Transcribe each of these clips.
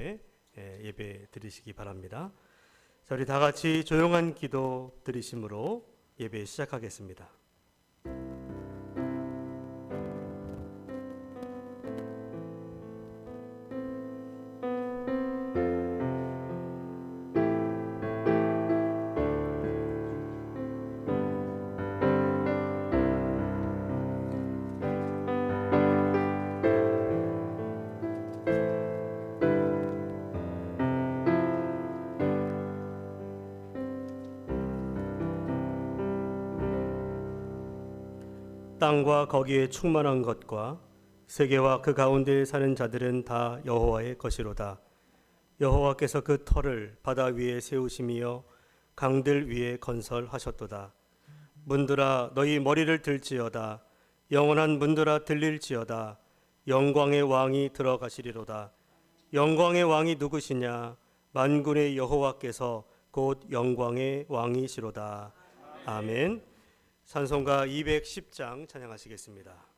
앞에 예배 드리시기 바랍니다. 자, 우리 다 같이 조용한 기도 드리심으로 예배 시작하겠습니다. 땅과 거기에 충만한 것과 세계와 그 가운데에 사는 자들은 다 여호와의 것이로다. 여호와께서 그 터를 바다 위에 세우심이여 강들 위에 건설하셨도다. 문들아 너희 머리를 들지어다. 영원한 문들아 들릴지어다. 영광의 왕이 들어가시리로다. 영광의 왕이 누구시냐? 만군의 여호와께서 곧 영광의 왕이시로다. 아멘. 찬송가 210장 찬양하시겠습니다.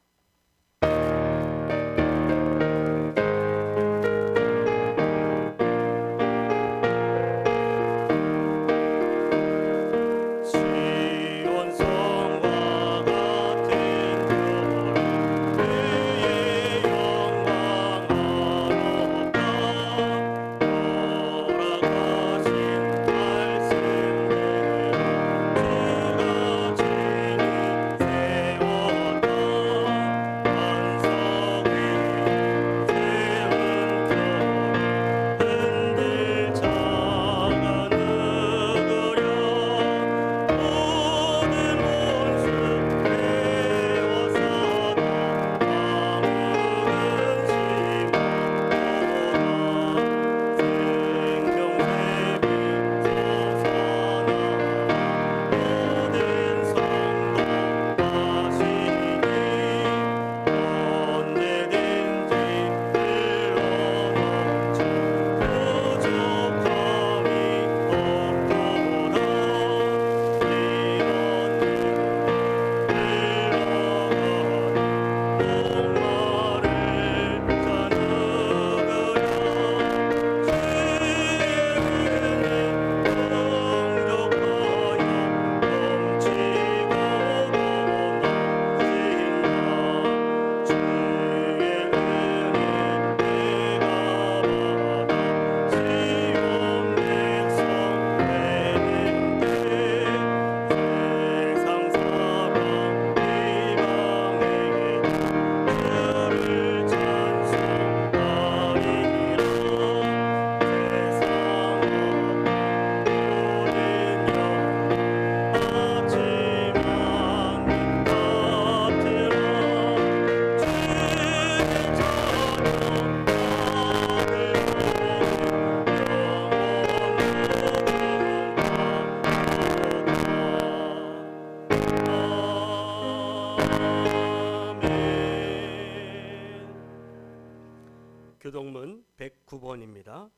교동문 109번입니다.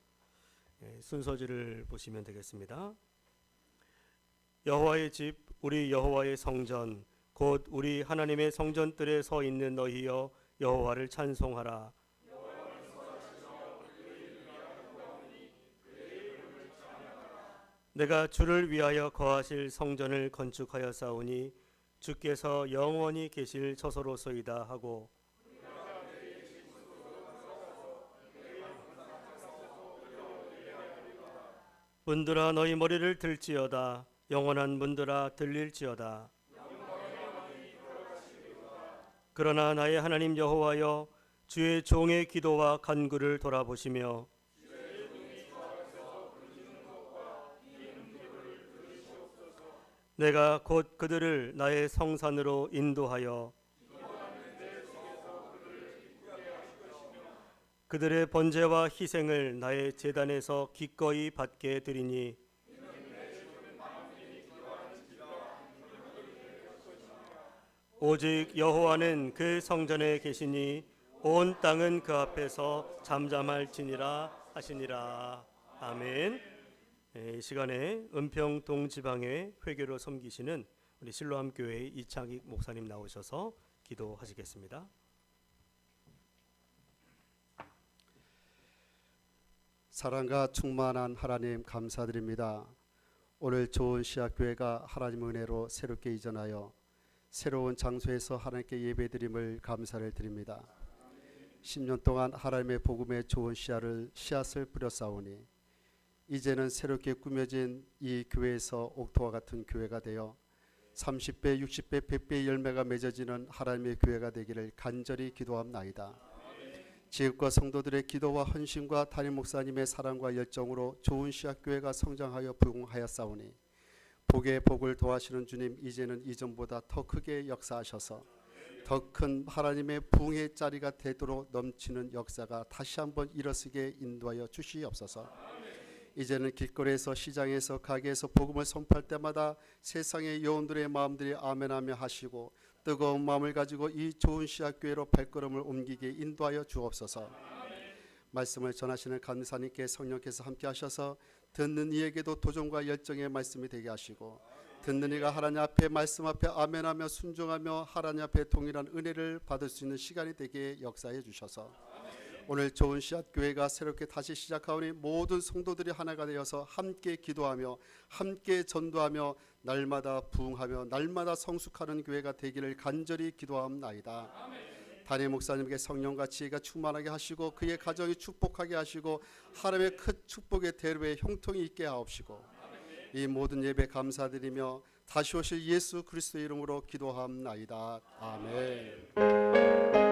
순서지를 보시면 되겠습니다. 여호와의 집, 우리 여호와의 성전, 곧 우리 하나님의 성전들에 서 있는 너희여 여호와를 찬송하라. 내가 주를 위하여 거하실 성전을 건축하였사오니 주께서 영원히 계실 처소로소이다 하고, 문들아 너희 머리를 들지어다. 영원한 문들아 들릴지어다. 그러나 나의 하나님 여호와여, 주의 종의 기도와 간구를 돌아보시며 내가 곧 그들을 나의 성산으로 인도하여 그들의 번제와 희생을 나의 제단에서 기꺼이 받게 드리니, 오직 여호와는 그 성전에 계시니 온 땅은 그 앞에서 잠잠할지니라 하시니라. 아멘. 이 시간에 은평 동지방에 회교로 섬기시는 우리 실로암 교회의 이창익 목사님 나오셔서 기도하시겠습니다. 사랑과 충만한 하나님 감사드립니다. 오늘 좋은 시학교회가 하나님 은혜로 새롭게 이전하여 새로운 장소에서 하나님께 예배드림을 감사를 드립니다. 10년 동안 하나님의 복음의 좋은 씨앗을 뿌렸사오니 이제는 새롭게 꾸며진 이 교회에서 옥토와 같은 교회가 되어 30배, 60배, 100배의 열매가 맺어지는 하나님의 교회가 되기를 간절히 기도합나이다. 지역과 성도들의 기도와 헌신과 담임 목사님의 사랑과 열정으로 좋은 씨앗교회가 성장하여 부흥하였사오니 복의 복을 도하시는 주님, 이제는 이전보다 더 크게 역사하셔서 더 큰 하나님의 부흥의 자리가 되도록 넘치는 역사가 다시 한번 일어서게 인도하여 주시옵소서. 이제는 길거리에서, 시장에서, 가게에서 복음을 선포할 때마다 세상의 여원들의 마음들이 아멘하며 하시고 뜨거운 마음을 가지고 이 좋은 씨앗교회로 발걸음을 옮기게 인도하여 주옵소서. 말씀을 전하시는 간사님께 성령께서 함께 하셔서 듣는 이에게도 도전과 열정의 말씀이 되게 하시고 듣는 이가 하나님 앞에 말씀 앞에 아멘하며 순종하며 하나님 앞에 동일한 은혜를 받을 수 있는 시간이 되게 역사해 주셔서 오늘 좋은 씨앗교회가 새롭게 다시 시작하오니 모든 성도들이 하나가 되어서 함께 기도하며 함께 전도하며 날마다 부흥하며 날마다 성숙하는 교회가 되기를 간절히 기도합나이다. 담임 목사님에게 성령과 지혜가 충만하게 하시고 그의 가정이 축복하게 하시고 하나님의 큰 축복의 대로에 형통이 있게 하옵시고 이 모든 예배 감사드리며 다시 오실 예수 그리스도의 이름으로 기도합나이다. 아멘.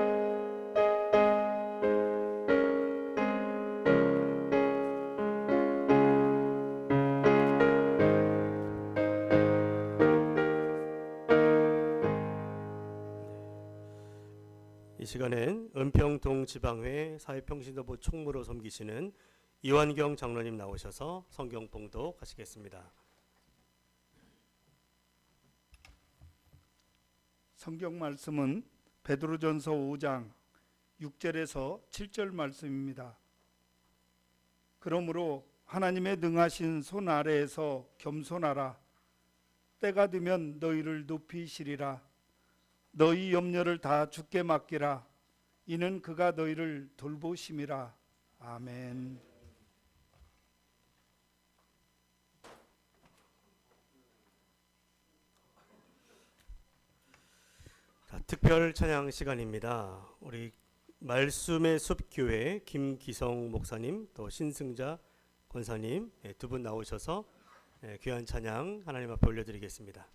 이 시간엔 은평동 지방회 사회평신도부 총무로 섬기시는 이완경 장로님 나오셔서 성경 봉독하시겠습니다. 성경 말씀은 베드로전서 5장 6절에서 7절 말씀입니다. 그러므로 하나님의 능하신 손 아래에서 겸손하라. 때가 되면 너희를 높이시리라. 너희 염려를 다 주께 맡기라. 이는 그가 너희를 돌보심이라. 아멘. 자, 특별 찬양 시간입니다. 우리 말씀의 숲교회 김기성 목사님 또 신승자 권사님 두 분 나오셔서 귀한 찬양 하나님 앞에 올려드리겠습니다.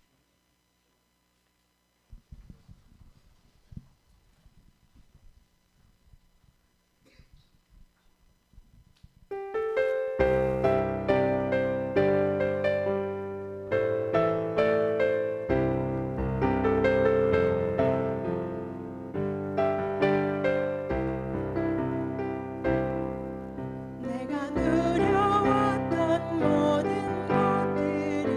내가 누려왔던 모든 것들이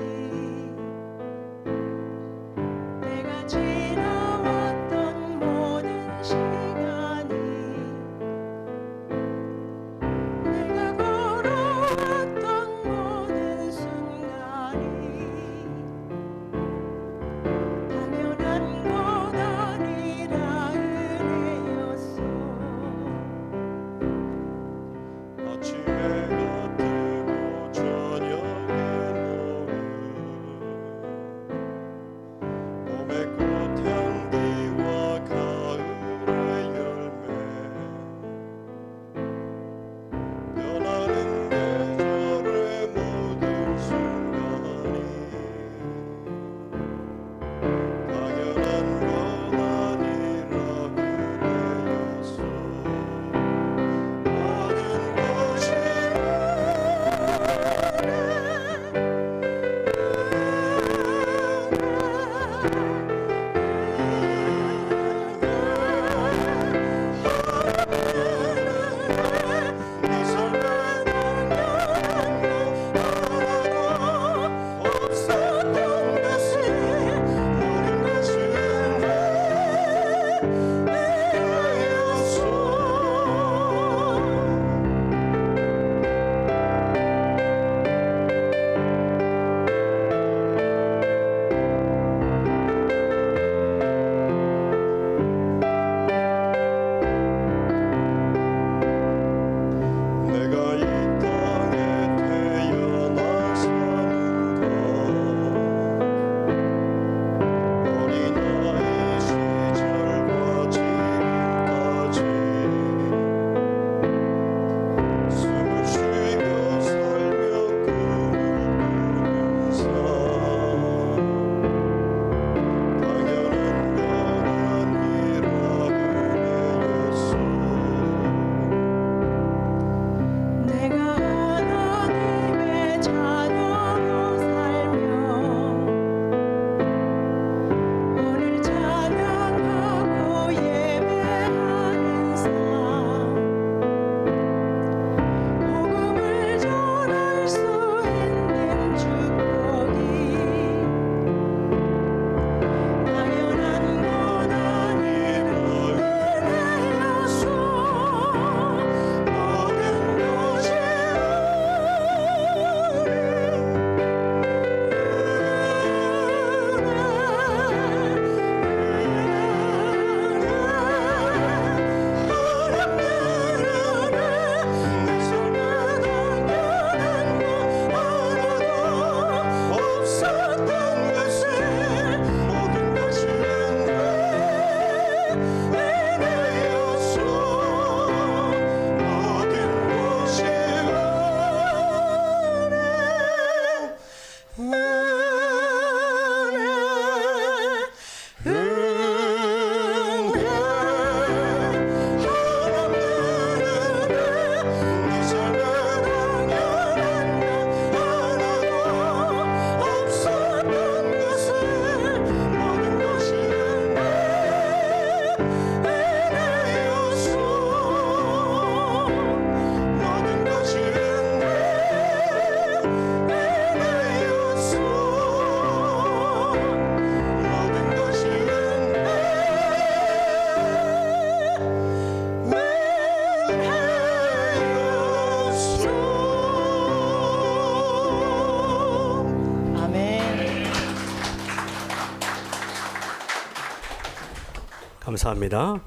감사합니다.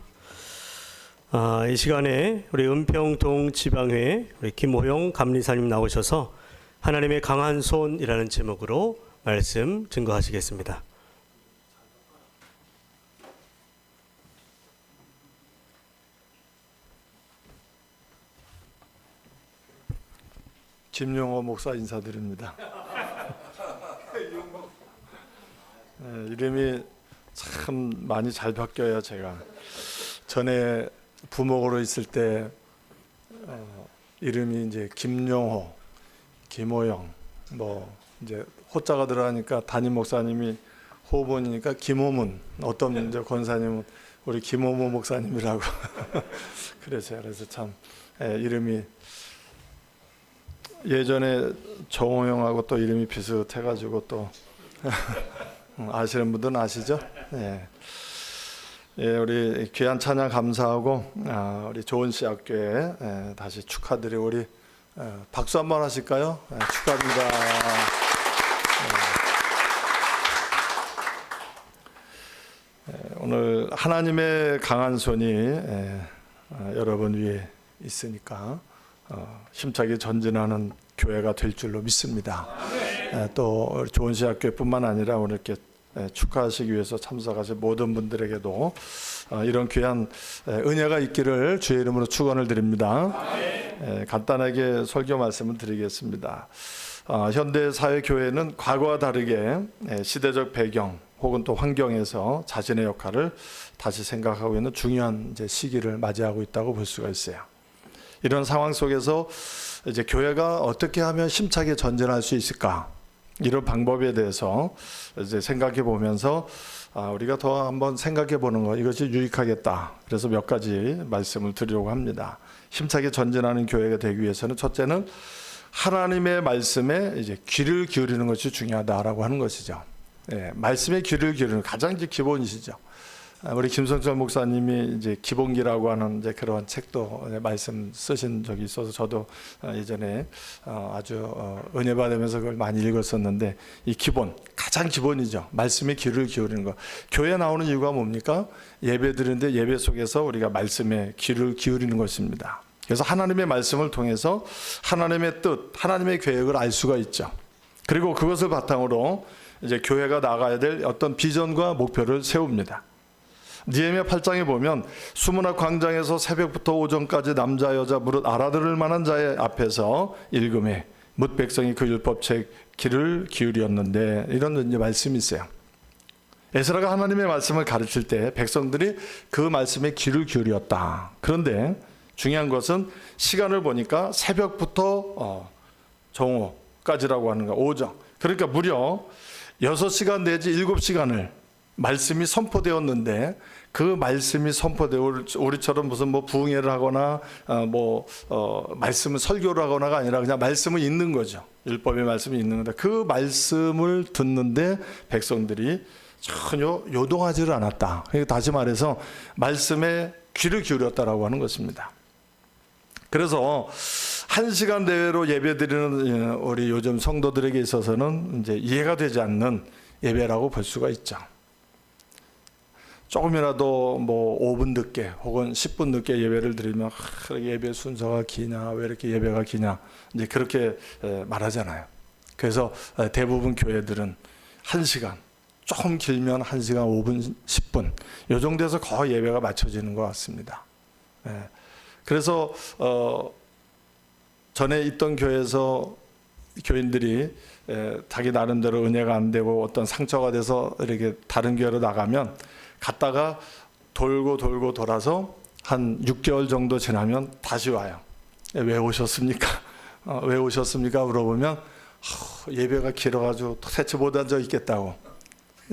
이 시간에 우리 은평동 지방회 우리 김호영 감리사님 나오셔서 하나님의 강한 손이라는 제목으로 말씀 증거하시겠습니다. 김용호 목사 인사드립니다. 이름이 참 많이 잘 바뀌어요. 제가 전에 부목으로 있을 때 이름이 이제 김용호, 김호영, 뭐 이제 호자가 들어가니까 담임 목사님이 호본이니까 김호문, 어떤 이제 권사님은 우리 김호모 목사님이라고 그래서 참 이름이 예전에 정호영하고 또 이름이 비슷해가지고 또 아시는 분들은 아시죠? 예. 예, 우리 귀한 찬양 감사하고 우리 좋은 씨 학교에 다시 축하드리고 우리 박수 한번 하실까요? 축하합니다. 오늘 하나님의 강한 손이 여러분 위에 있으니까 힘차게 전진하는 교회가 될 줄로 믿습니다. 또 좋은 씨 학교뿐만 아니라 오늘 이렇게 축하하시기 위해서 참석하신 모든 분들에게도 이런 귀한 은혜가 있기를 주의 이름으로 축원을 드립니다. 간단하게 설교 말씀을 드리겠습니다. 현대 사회 교회는 과거와 다르게 시대적 배경 혹은 또 환경에서 자신의 역할을 다시 생각하고 있는 중요한 이제 시기를 맞이하고 있다고 볼 수가 있어요. 이런 상황 속에서 이제 교회가 어떻게 하면 힘차게 전진할 수 있을까? 이런 방법에 대해서 이제 생각해 보면서 우리가 더 한번 생각해 보는 것, 이것이 유익하겠다. 그래서 몇 가지 말씀을 드리려고 합니다. 힘차게 전진하는 교회가 되기 위해서는 첫째는 하나님의 말씀에 이제 귀를 기울이는 것이 중요하다라고 하는 것이죠. 예, 말씀에 귀를 기울이는 가장 이제 기본이시죠. 우리 김성철 목사님이 이제 기본기라고 하는 이제 그런 책도 말씀 쓰신 적이 있어서 저도 예전에 아주 은혜 받으면서 그걸 많이 읽었었는데, 이 기본, 가장 기본이죠. 말씀에 귀를 기울이는 거. 교회 나오는 이유가 뭡니까? 예배 드리는데 예배 속에서 우리가 말씀에 귀를 기울이는 것입니다. 그래서 하나님의 말씀을 통해서 하나님의 뜻, 하나님의 계획을 알 수가 있죠. 그리고 그것을 바탕으로 이제 교회가 나가야 될 어떤 비전과 목표를 세웁니다. 느헤미야 8장에 보면 수문학 광장에서 새벽부터 오전까지 남자 여자 무릇 알아들을 만한 자의 앞에서 읽음에 뭇 백성이 그 율법책 귀를 기울였는데, 이런 이제 말씀이 있어요. 에스라가 하나님의 말씀을 가르칠 때 백성들이 그 말씀에 귀를 기울였다. 그런데 중요한 것은 시간을 보니까 새벽부터 정오까지라고 하는 거, 오전. 그러니까 무려 6시간 내지 7시간을 말씀이 선포되었는데, 그 말씀이 선포되어 우리처럼 무슨 뭐 부흥회를 하거나 말씀을 설교를 하거나가 아니라 그냥 말씀을 읽는 거죠. 율법의 말씀이 있는 건데, 그 말씀을 듣는데 백성들이 전혀 요동하지를 않았다. 그러니까 다시 말해서 말씀에 귀를 기울였다라고 하는 것입니다. 그래서 1시간 내외로 예배드리는 우리 요즘 성도들에게 있어서는 이제 이해가 되지 않는 예배라고 볼 수가 있죠. 조금이라도 뭐 5분 늦게 혹은 10분 늦게 예배를 드리면 예배 순서가 기냐, 왜 이렇게 예배가 기냐, 이제 그렇게 말하잖아요. 그래서 대부분 교회들은 1시간, 조금 길면 1시간 5분, 10분 이 정도에서 거의 예배가 맞춰지는 것 같습니다. 그래서 전에 있던 교회에서 교인들이 자기 나름대로 은혜가 안 되고 어떤 상처가 돼서 이렇게 다른 교회로 나가면 갔다가 돌고 돌아서 한 6개월 정도 지나면 다시 와요. 왜 오셨습니까? 왜 오셨습니까? 물어보면 예배가 길어가지고 대체 못 앉아 있겠다고.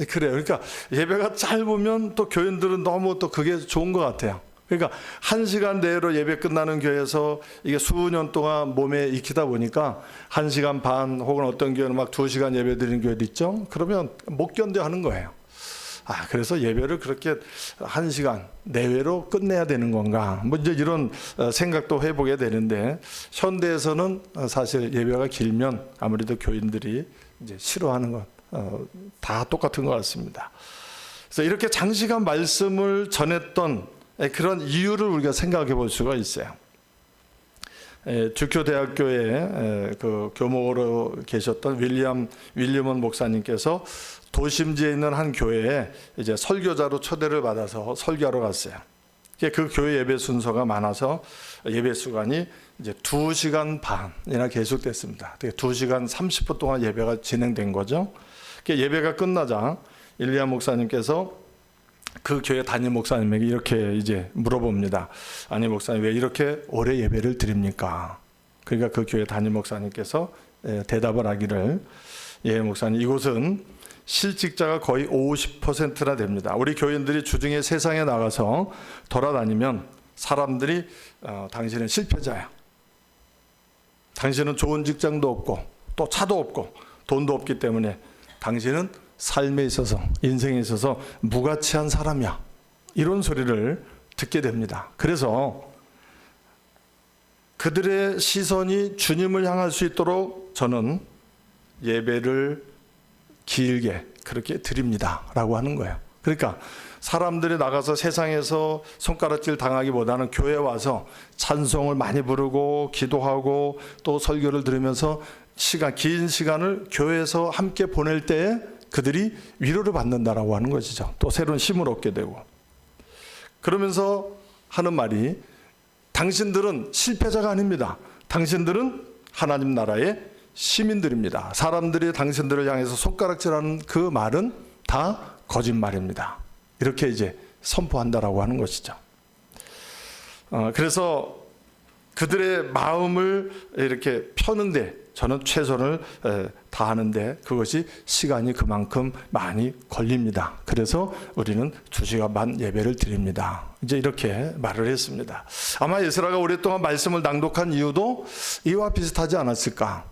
그래요. 그러니까 예배가 짧으면 또 교인들은 너무 또 그게 좋은 것 같아요. 그러니까 1시간 내로 예배 끝나는 교회에서 이게 수년 동안 몸에 익히다 보니까 1시간 반 혹은 어떤 교회는 막 2시간 예배 드리는 교회도 있죠. 그러면 못 견뎌 하는 거예요. 그래서 예배를 그렇게 1시간 내외로 끝내야 되는 건가? 뭐 이제 이런 생각도 해보게 되는데, 현대에서는 사실 예배가 길면 아무래도 교인들이 이제 싫어하는 것 다 똑같은 것 같습니다. 그래서 이렇게 장시간 말씀을 전했던 그런 이유를 우리가 생각해 볼 수가 있어요. 주교대학교에 그 교목으로 계셨던 윌리엄 목사님께서 도심지에 있는 한 교회에 이제 설교자로 초대를 받아서 설교하러 갔어요. 그 교회 예배 순서가 많아서 예배 시간이 이제 2시간 반이나 계속됐습니다. 2시간 30분 동안 예배가 진행된 거죠. 예배가 끝나자 윌리엄 목사님께서 그 교회 담임 목사님에게 이렇게 이제 물어봅니다. 아니 목사님 왜 이렇게 오래 예배를 드립니까? 그러니까 그 교회 담임 목사님께서 대답을 하기를 예 목사님 이곳은 실직자가 거의 50%나 됩니다. 우리 교인들이 주중에 세상에 나가서 돌아다니면 사람들이 당신은 실패자야. 당신은 좋은 직장도 없고 또 차도 없고 돈도 없기 때문에 당신은 삶에 있어서 인생에 있어서 무가치한 사람이야. 이런 소리를 듣게 됩니다. 그래서 그들의 시선이 주님을 향할 수 있도록 저는 예배를 길게 그렇게 드립니다 라고 하는 거예요. 그러니까 사람들이 나가서 세상에서 손가락질 당하기보다는 교회에 와서 찬송을 많이 부르고 기도하고 또 설교를 들으면서 긴 시간을 교회에서 함께 보낼 때에 그들이 위로를 받는다라고 하는 것이죠. 또 새로운 힘을 얻게 되고. 그러면서 하는 말이 당신들은 실패자가 아닙니다. 당신들은 하나님 나라의 시민들입니다. 사람들이 당신들을 향해서 손가락질하는 그 말은 다 거짓말입니다. 이렇게 이제 선포한다라고 하는 것이죠. 그래서 그들의 마음을 이렇게 펴는데 저는 최선을 다하는데 그것이 시간이 그만큼 많이 걸립니다. 그래서 우리는 2시간 반 예배를 드립니다. 이제 이렇게 말을 했습니다. 아마 에스라가 오랫동안 말씀을 낭독한 이유도 이와 비슷하지 않았을까?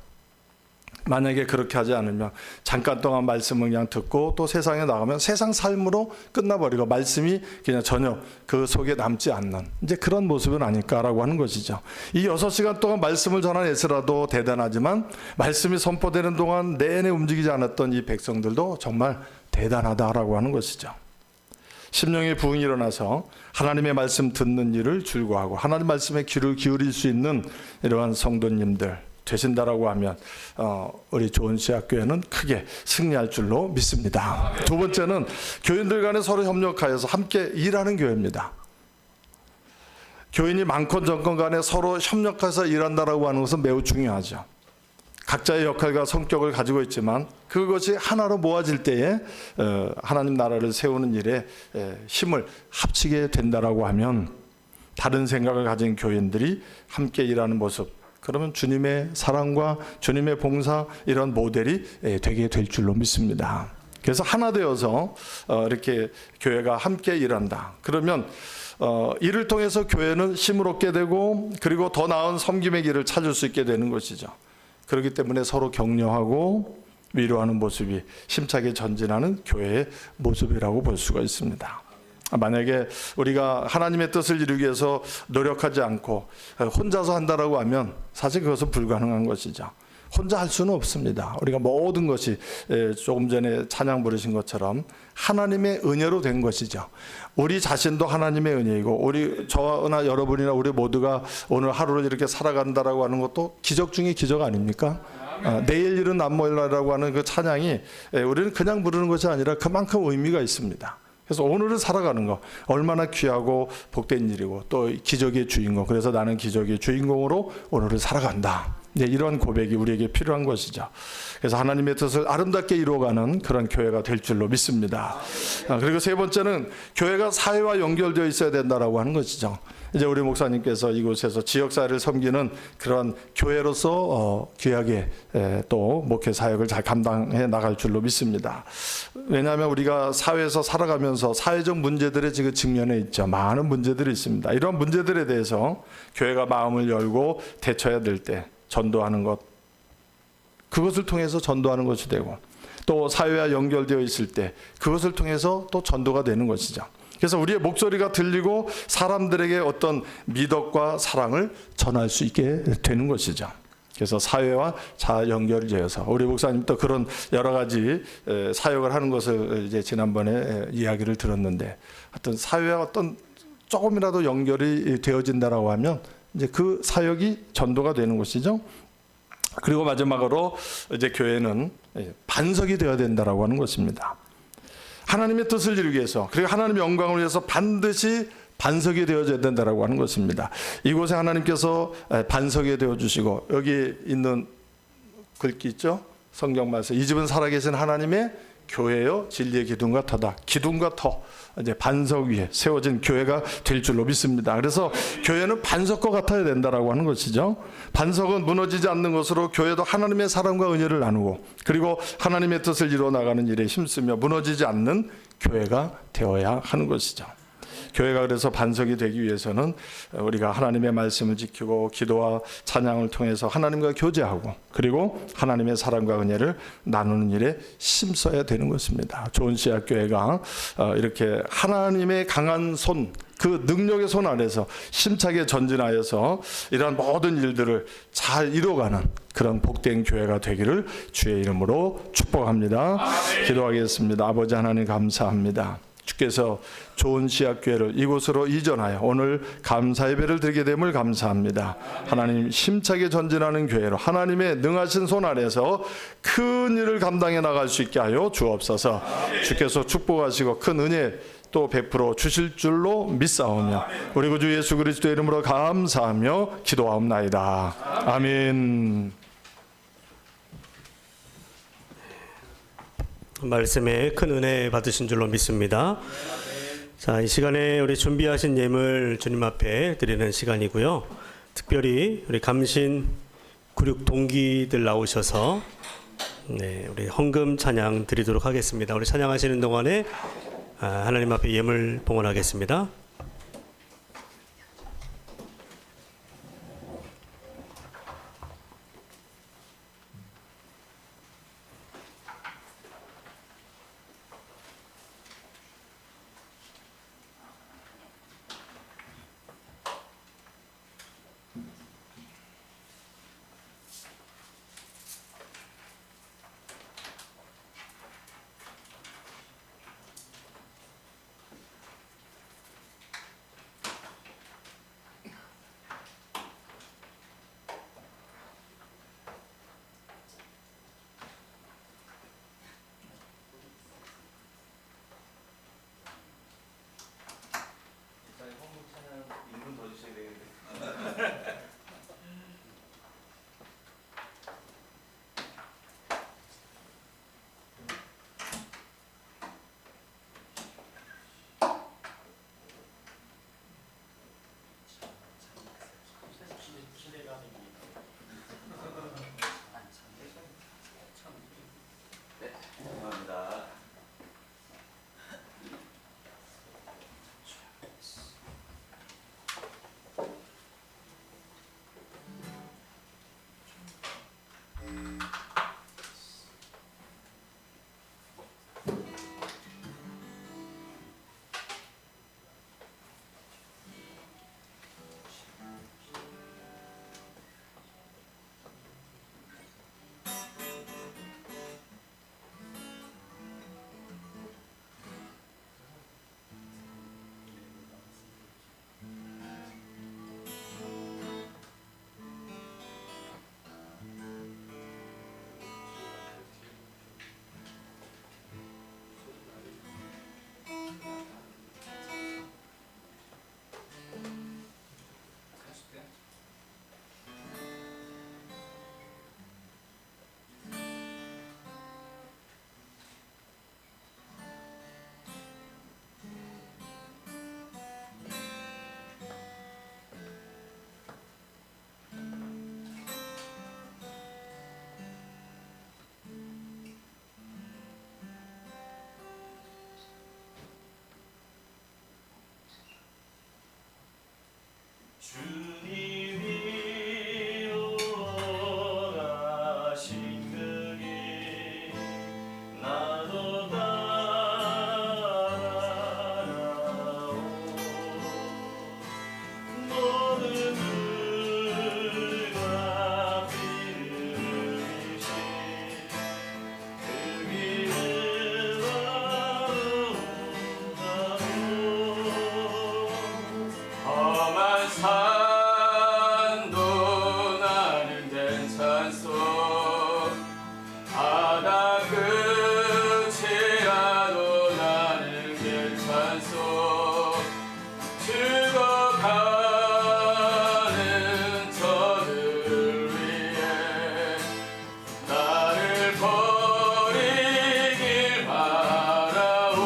만약에 그렇게 하지 않으면 잠깐 동안 말씀을 그냥 듣고 또 세상에 나가면 세상 삶으로 끝나버리고 말씀이 그냥 전혀 그 속에 남지 않는 이제 그런 모습은 아닐까라고 하는 것이죠. 이 6시간 동안 말씀을 전한 에스라도 대단하지만 말씀이 선포되는 동안 내내 움직이지 않았던 이 백성들도 정말 대단하다라고 하는 것이죠. 심령의 부흥이 일어나서 하나님의 말씀 듣는 일을 줄고하고 하나님 말씀에 귀를 기울일 수 있는 이러한 성도님들 되신다라고 하면 우리 조은시학교회는 크게 승리할 줄로 믿습니다. 두 번째는 교인들 간에 서로 협력하여서 함께 일하는 교회입니다. 교인이 많건 적건 간에 서로 협력해서 일한다라고 하는 것은 매우 중요하죠. 각자의 역할과 성격을 가지고 있지만 그것이 하나로 모아질 때에 하나님 나라를 세우는 일에 힘을 합치게 된다라고 하면 다른 생각을 가진 교인들이 함께 일하는 모습 그러면 주님의 사랑과 주님의 봉사 이런 모델이 되게 될 줄로 믿습니다. 그래서 하나 되어서 이렇게 교회가 함께 일한다. 그러면 이를 통해서 교회는 힘을 얻게 되고 그리고 더 나은 섬김의 길을 찾을 수 있게 되는 것이죠. 그렇기 때문에 서로 격려하고 위로하는 모습이 힘차게 전진하는 교회의 모습이라고 볼 수가 있습니다. 만약에 우리가 하나님의 뜻을 이루기 위해서 노력하지 않고 혼자서 한다라고 하면 사실 그것은 불가능한 것이죠. 혼자 할 수는 없습니다. 우리가 모든 것이 조금 전에 찬양 부르신 것처럼 하나님의 은혜로 된 것이죠. 우리 자신도 하나님의 은혜이고 우리 저나 여러분이나 우리 모두가 오늘 하루를 이렇게 살아간다라고 하는 것도 기적 중에 기적 아닙니까? 내일 일은 남 몰라라고 하는 그 찬양이 우리는 그냥 부르는 것이 아니라 그만큼 의미가 있습니다. 그래서 오늘을 살아가는 거 얼마나 귀하고 복된 일이고 또 기적의 주인공 그래서 나는 기적의 주인공으로 오늘을 살아간다. 네, 이런 고백이 우리에게 필요한 것이죠. 그래서 하나님의 뜻을 아름답게 이루어가는 그런 교회가 될 줄로 믿습니다. 그리고 세 번째는 교회가 사회와 연결되어 있어야 된다라고 하는 것이죠. 이제 우리 목사님께서 이곳에서 지역사회를 섬기는 그런 교회로서 귀하게 또 목회 사역을 잘 감당해 나갈 줄로 믿습니다. 왜냐하면 우리가 사회에서 살아가면서 사회적 문제들에 지금 직면해 있죠. 많은 문제들이 있습니다. 이런 문제들에 대해서 교회가 마음을 열고 대처해야 될 때 전도하는 것 그것을 통해서 전도하는 것이 되고 또 사회와 연결되어 있을 때 그것을 통해서 또 전도가 되는 것이죠. 그래서 우리의 목소리가 들리고 사람들에게 어떤 미덕과 사랑을 전할 수 있게 되는 것이죠. 그래서 사회와 잘 연결되어서 우리 목사님도 그런 여러 가지 사역을 하는 것을 이제 지난번에 이야기를 들었는데, 하여튼 사회와 어떤 조금이라도 연결이 되어진다라고 하면 이제 그 사역이 전도가 되는 것이죠. 그리고 마지막으로 이제 교회는 반석이 되어야 된다라고 하는 것입니다. 하나님의 뜻을 이루기 위해서, 그리고 하나님의 영광을 위해서 반드시 반석이 되어져야 된다라고 하는 것입니다. 이곳에 하나님께서 반석이 되어 주시고, 여기 있는 글귀 있죠? 성경 말씀, 이 집은 살아계신 하나님의 교회요 진리의 기둥과 터다. 기둥과 터, 이제 반석 위에 세워진 교회가 될 줄로 믿습니다. 그래서 교회는 반석과 같아야 된다라고 하는 것이죠. 반석은 무너지지 않는 것으로 교회도 하나님의 사랑과 은혜를 나누고, 그리고 하나님의 뜻을 이루어 나가는 일에 힘쓰며 무너지지 않는 교회가 되어야 하는 것이죠. 교회가 그래서 반석이 되기 위해서는 우리가 하나님의 말씀을 지키고 기도와 찬양을 통해서 하나님과 교제하고, 그리고 하나님의 사랑과 은혜를 나누는 일에 힘써야 되는 것입니다. 좋은 씨앗 교회가 이렇게 하나님의 강한 손, 그 능력의 손 아래서 힘차게 전진하여서 이러한 모든 일들을 잘 이뤄가는 그런 복된 교회가 되기를 주의 이름으로 축복합니다. 기도하겠습니다. 아버지 하나님 감사합니다. 주께서 좋은 씨앗교회를 이곳으로 이전하여 오늘 감사 예배를 드리게 됨을 감사합니다. 하나님 힘차게 전진하는 교회로 하나님의 능하신 손 아래서 큰 일을 감당해 나갈 수 있게 하여 주옵소서. 주께서 축복하시고 큰 은혜 또 베풀어 주실 줄로 믿사오며 우리 구주 예수 그리스도의 이름으로 감사하며 기도하옵나이다. 아멘. 말씀에 큰 은혜 받으신 줄로 믿습니다. 자, 이 시간에 우리 준비하신 예물 주님 앞에 드리는 시간이고요. 특별히 우리 감신 96 동기들 나오셔서 우리 헌금 찬양 드리도록 하겠습니다. 우리 찬양하시는 동안에 하나님 앞에 예물 봉헌하겠습니다. 괜찮소 바다 끝이라도 나는 괜찮소 죽어가는 저들을 위해 나를 버리길 바라오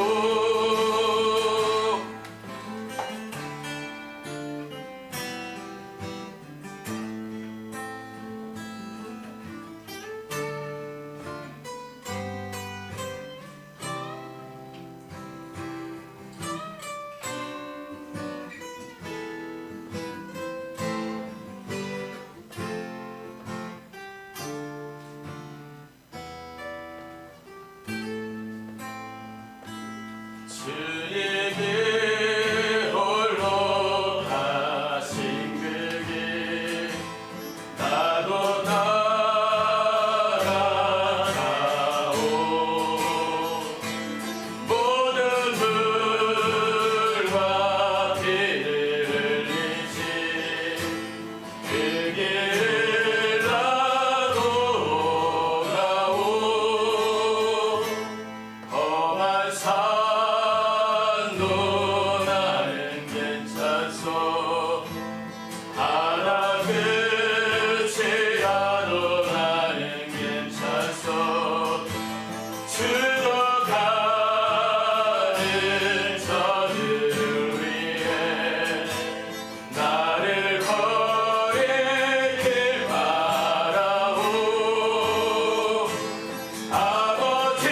주님이 홀로 가신 그 길 나도 따라가오 모든 물과 피를 흘리신 그 길을 나도 가오 험한 산도 나는 괜찮소 바다 끝이라도 나는 괜찮소 죽어가는 저들을 위해 나를 버리길 바라오 아버지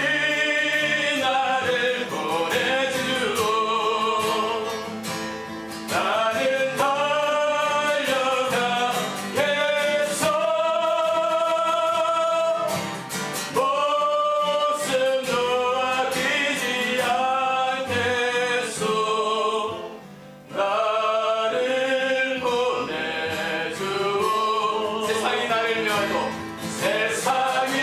나를 보내주오 나는 달려가겠소 목숨도 아끼지 않겠소 나를 보내주오 세상이 나를 미워도 세상이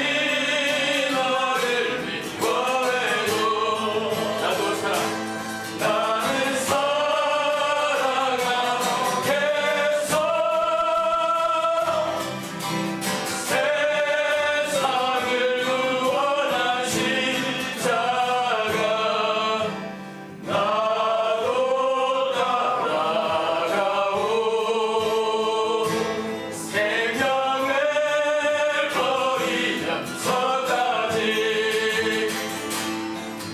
너를 미워해도 나도 나는 사랑하겠소 세상을 구원한 십자가 나도 따라가오 생명을 버리면서까지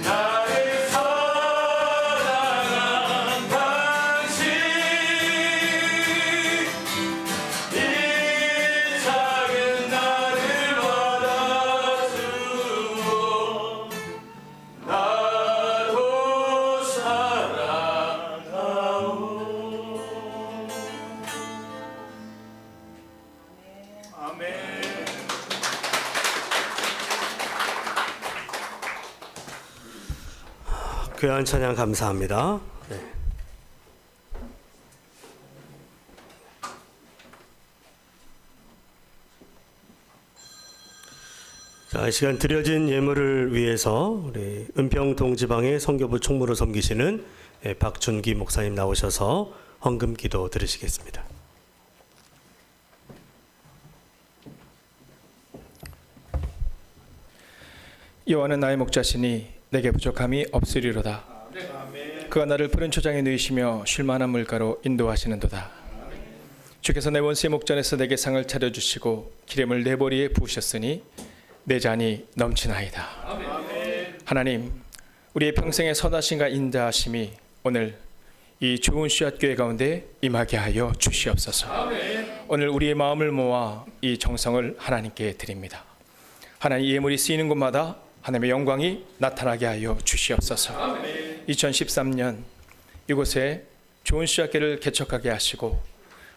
나를 사랑한 당신 이 작은 나를 받아주오 나도 사랑하오 아멘. 귀한 찬양 감사합니다. 네. 자, 이 시간 드려진 예물을 위해서 우리 은평 동지방의 선교부 총무로 섬기시는 박준기 목사님 나오셔서 헌금 기도 드리시겠습니다. 여호와는 나의 목자시니 내게 부족함이 없으리로다. 그가 나를 푸른 초장에 누이시며 쉴만한 물가로 인도하시는도다. 주께서 내 원수의 목전에서 내게 상을 차려주시고 기름을 내 머리에 부으셨으니 내 잔이 넘치나이다. 하나님, 우리의 평생의 선하심과 인자하심이 오늘 이 좋은 씨앗 교회 가운데 임하게 하여 주시옵소서. 오늘 우리의 마음을 모아 이 정성을 하나님께 드립니다. 하나님, 이 예물이 쓰이는 곳마다 하나님의 영광이 나타나게 하여 주시옵소서. 2013년 이곳에 좋은 씨앗교회를 개척하게 하시고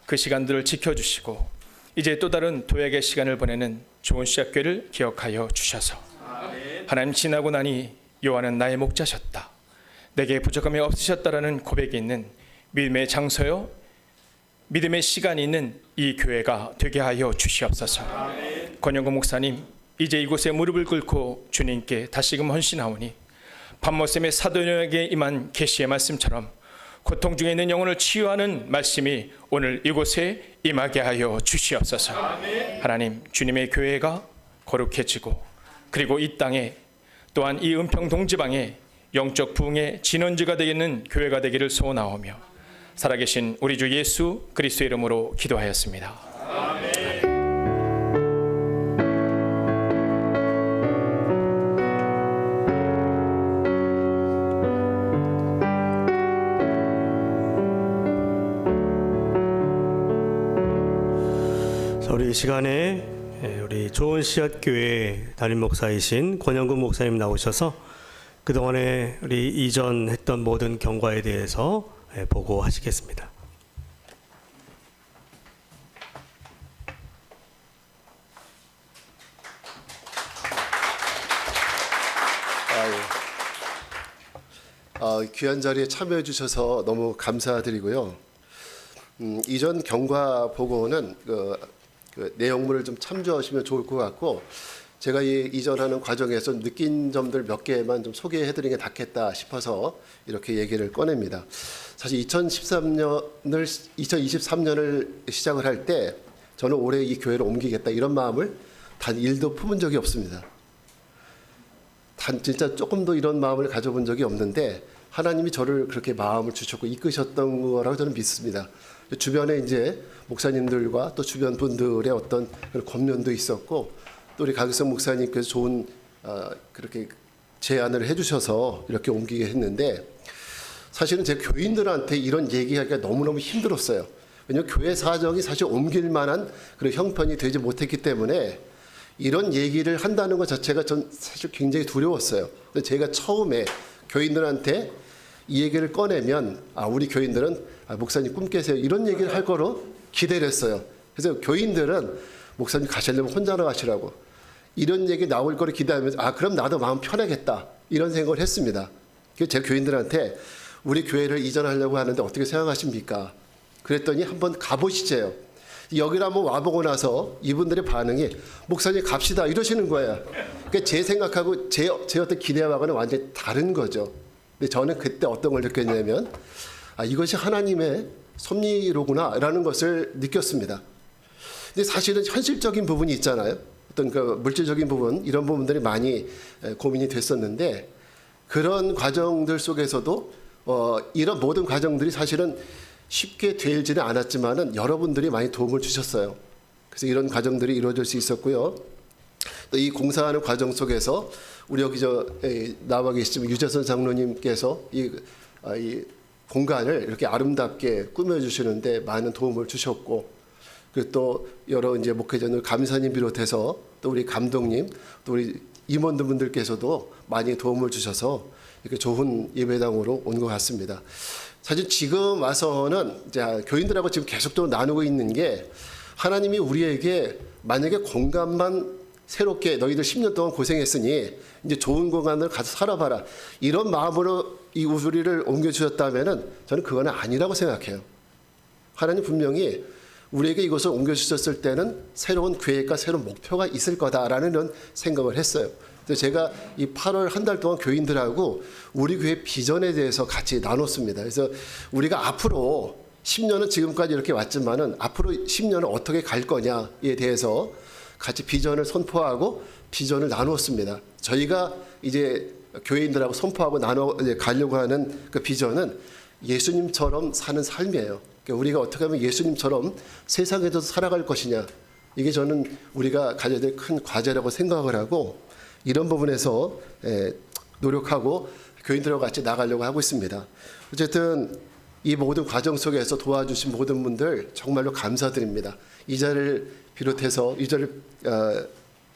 그 시간들을 지켜주시고 이제 또 다른 도약의 시간을 보내는 좋은 씨앗교회를 기억하여 주셔서 하나님, 지나고 나니 여호와는 나의 목자셨다, 내게 부족함이 없으셨다라는 고백이 있는 믿음의 장소요, 믿음의 시간이 있는 이 교회가 되게 하여 주시옵소서. 권영구 목사님, 이제 이곳에 무릎을 꿇고 주님께 다시금 헌신하오니 밤모샘의 사도녀에게 임한 계시의 말씀처럼 고통 중에 있는 영혼을 치유하는 말씀이 오늘 이곳에 임하게 하여 주시옵소서. 하나님, 주님의 교회가 거룩해지고 그리고 이 땅에 또한 이 은평 동지방에 영적 부흥의 진원지가 되겠는 교회가 되기를 소원하오며 살아계신 우리 주 예수 그리스도의 이름으로 기도하였습니다. 우리 이 시간에 우리 좋은 씨앗 교회 담임 목사이신 권영근 목사님 나오셔서 그동안에 우리 이전 했던 모든 경과에 대해서 보고하시겠습니다. 귀한 자리에 참여해 주셔서 너무 감사드리고요. 이전 경과 보고는 그 내용물을 좀 참조하시면 좋을 것 같고, 제가 이전하는 과정에서 느낀 점들 몇 개만 좀 소개해드리는 게 낫겠다 싶어서 이렇게 얘기를 꺼냅니다. 사실 2023년을 시작을 할 때 저는 올해 이 교회를 옮기겠다 이런 마음을 단 1도 품은 적이 없습니다. 진짜 조금도 이런 마음을 가져본 적이 없는데 하나님이 저를 그렇게 마음을 주셨고 이끄셨던 거라고 저는 믿습니다. 주변에 이제 목사님들과 또 주변 분들의 어떤 그런 권면도 있었고, 또 우리 강성 목사님께서 좋은 그렇게 제안을 해주셔서 이렇게 옮기게 했는데, 사실은 제 교인들한테 이런 얘기하기가 너무너무 힘들었어요. 왜냐하면 교회 사정이 사실 옮길 만한 그런 형편이 되지 못했기 때문에 이런 얘기를 한다는 것 자체가 전 사실 굉장히 두려웠어요. 그래서 제가 처음에 교인들한테 이 얘기를 꺼내면 우리 교인들은 목사님 꿈 깨세요 이런 얘기를 할 거로 기대를 했어요. 그래서 교인들은 목사님 가시려면 혼자 나가시라고 이런 얘기 나올 거를 기대하면서 그럼 나도 마음 편하겠다 이런 생각을 했습니다. 그래서 제가 교인들한테 우리 교회를 이전하려고 하는데 어떻게 생각하십니까? 그랬더니 한번 가보시죠. 여기를 한번 와보고 나서 이분들의 반응이 목사님 갑시다 이러시는 거예요. 그러니까 제 생각하고 제 어떤 기대와는 완전히 다른 거죠. 근데 저는 그때 어떤 걸 느꼈냐면 이것이 하나님의 섭리로구나 라는 것을 느꼈습니다. 근데 사실은 현실적인 부분이 있잖아요. 어떤 그 물질적인 부분 이런 부분들이 많이 고민이 됐었는데, 그런 과정들 속에서도 이런 모든 과정들이 사실은 쉽게 되지는 않았지만은 여러분들이 많이 도움을 주셨어요. 그래서 이런 과정들이 이루어질 수 있었고요. 또 이 공사하는 과정 속에서 우리 여기 나와 계시지만 유재선 장로님께서 이 공간을 이렇게 아름답게 꾸며주시는데 많은 도움을 주셨고, 그리고 또 여러 이제 목회자들 감사님 비롯해서 또 우리 감독님 또 우리 임원분들께서도 많이 도움을 주셔서 이렇게 좋은 예배당으로 온 것 같습니다. 사실 지금 와서는 이제 교인들하고 지금 계속적으로 나누고 있는 게, 하나님이 우리에게 만약에 공간만 새롭게 너희들 10년 동안 고생했으니 이제 좋은 공간을 가서 살아봐라 이런 마음으로 이 우리를 옮겨주셨다면은 저는 그건 아니라고 생각해요. 하나님 분명히 우리에게 이것을 옮겨주셨을 때는 새로운 계획과 새로운 목표가 있을 거다라는 이런 생각을 했어요. 그래서 제가 이 8월 한 달 동안 교인들하고 우리 교회 비전에 대해서 같이 나눴습니다. 그래서 우리가 앞으로 10년은 지금까지 이렇게 왔지만은 앞으로 10년은 어떻게 갈 거냐에 대해서 같이 비전을 선포하고 비전을 나누었습니다. 저희가 이제 교인들하고 선포하고 가려고 하는 그 비전은 예수님처럼 사는 삶이에요. 그러니까 우리가 어떻게 하면 예수님처럼 세상에도 살아갈 것이냐, 이게 저는 우리가 가져야 될 큰 과제라고 생각을 하고, 이런 부분에서 노력하고 교인들하고 같이 나가려고 하고 있습니다. 어쨌든 이 모든 과정 속에서 도와주신 모든 분들 정말로 감사드립니다. 이 자리를 비롯해서 이 자리를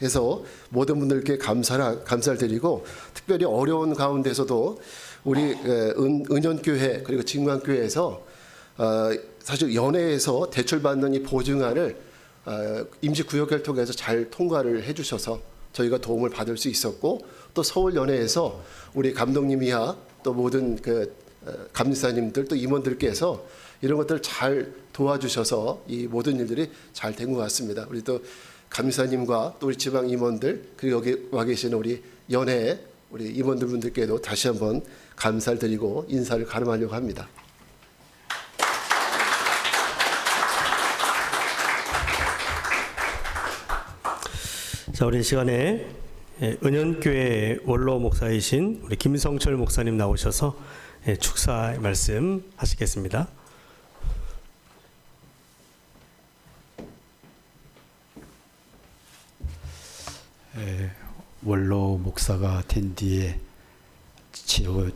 해서 모든 분들께 감사를 드리고, 특별히 어려운 가운데서도 우리 은연교회 그리고 진광교회에서 사실 연회에서 대출받는 이 보증안을 임시구역회를 통해서 잘 통과를 해주셔서 저희가 도움을 받을 수 있었고, 또 서울연회에서 우리 감독님이야 또 모든 그 감리사님들 또 임원들께서 이런 것들을 잘 도와주셔서 이 모든 일들이 잘 된 것 같습니다. 우리 또 감리사님과 또 우리 지방 임원들 그리고 여기 와 계시는 우리 연회 우리 임원들분들께도 다시 한번 감사를 드리고 인사를 가름하려고 합니다. 자, 우리 이 시간에 은현교회 원로 목사이신 우리 김성철 목사님 나오셔서 축사 말씀 하시겠습니다. 원로 목사가 된 뒤에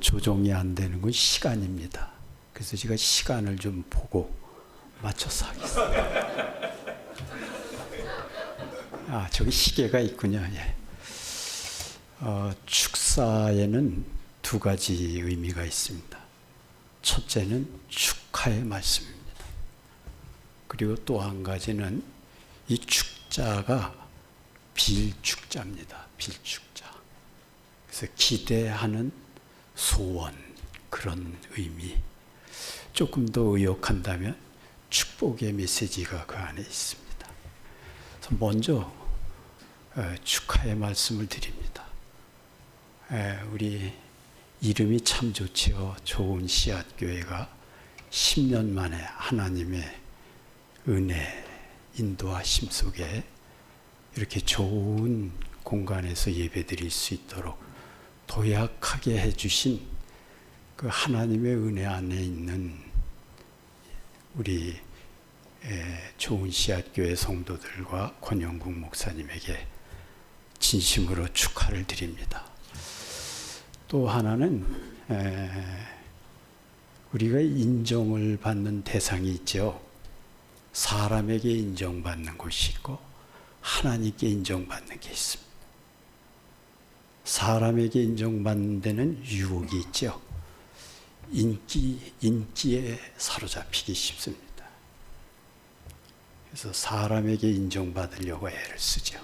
조정이 안 되는 건 시간입니다. 그래서 제가 시간을 좀 보고 맞춰서 하겠습니다. 아, 저기 시계가 있군요. 예. 축사에는 두 가지 의미가 있습니다. 첫째는 축하의 말씀입니다. 그리고 또 한 가지는 이 축자가 빌축자입니다. 빌축자. 그래서 기대하는 소원, 그런 의미. 조금 더 의역한다면 축복의 메시지가 그 안에 있습니다. 그래서 먼저 축하의 말씀을 드립니다. 우리 이름이 참 좋지요. 좋은 씨앗교회가 10년 만에 하나님의 은혜, 인도하심 속에 이렇게 좋은 공간에서 예배드릴 수 있도록 도약하게 해주신 그 하나님의 은혜 안에 있는 우리 좋은 씨앗교회 성도들과 권영국 목사님에게 진심으로 축하를 드립니다. 또 하나는 우리가 인정을 받는 대상이 있죠. 사람에게 인정받는 것이 있고 하나님께 인정받는 게 있습니다. 사람에게 인정받는 데는 유혹이 있죠. 인기에 사로잡히기 쉽습니다. 그래서 사람에게 인정받으려고 애를 쓰죠.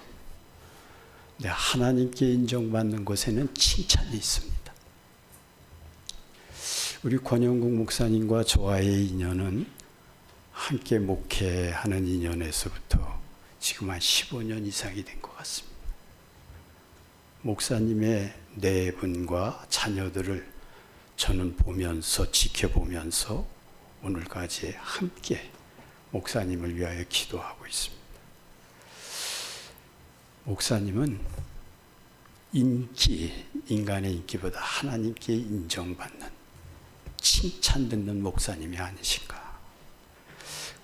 근데 하나님께 인정받는 곳에는 칭찬이 있습니다. 우리 권영국 목사님과 저와의 인연은 함께 목회하는 인연에서부터 지금 한 15년 이상이 된 것 같습니다. 목사님의 네 분과 자녀들을 저는 보면서 지켜보면서 오늘까지 함께 목사님을 위하여 기도하고 있습니다. 목사님은 인간의 인기보다 하나님께 인정받는, 칭찬 듣는 목사님이 아니신가.